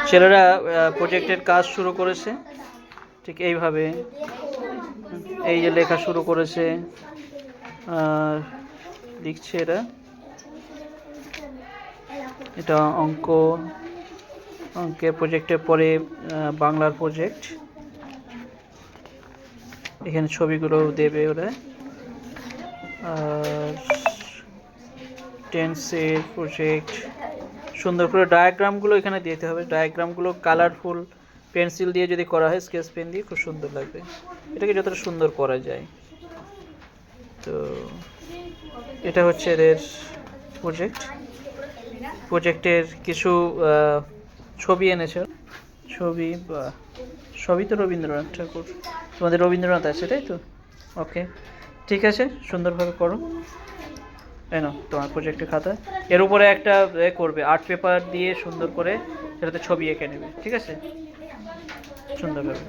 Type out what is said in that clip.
ছেলেরা প্রজেক্টের কাজ শুরু করেছে ঠিক এইভাবে, এই যে লেখা শুরু করেছে আর লিখছে এরা। এটা অঙ্কের প্রজেক্টের পরে বাংলার প্রজেক্ট, এখানে ছবিগুলো দেবে ওরা। আর টেন্সের প্রজেক্ট, সুন্দর করে ডায়াগ্রামগুলো এখানে দিতে হবে। ডায়াগ্রামগুলো কালারফুল পেন্সিল দিয়ে যদি করা হয়, স্কেচ পেন দিয়ে, খুব সুন্দর লাগবে। এটাকে যতটা সুন্দর করা যায়। তো এটা হচ্ছে এদের প্রজেক্টের কিছু ছবি এনেছে। ছবি বা সবই তো রবীন্দ্রনাথ ঠাকুর, তোমাদের রবীন্দ্রনাথ আছে তাই তো? ওকে, ঠিক আছে, সুন্দরভাবে করো। তাই না তোমার প্রজেক্টের খাতা, এর উপরে একটা করবে আর্ট পেপার দিয়ে সুন্দর করে সেটাতে ছবি এঁকে নেবে, ঠিক আছে, সুন্দরভাবে।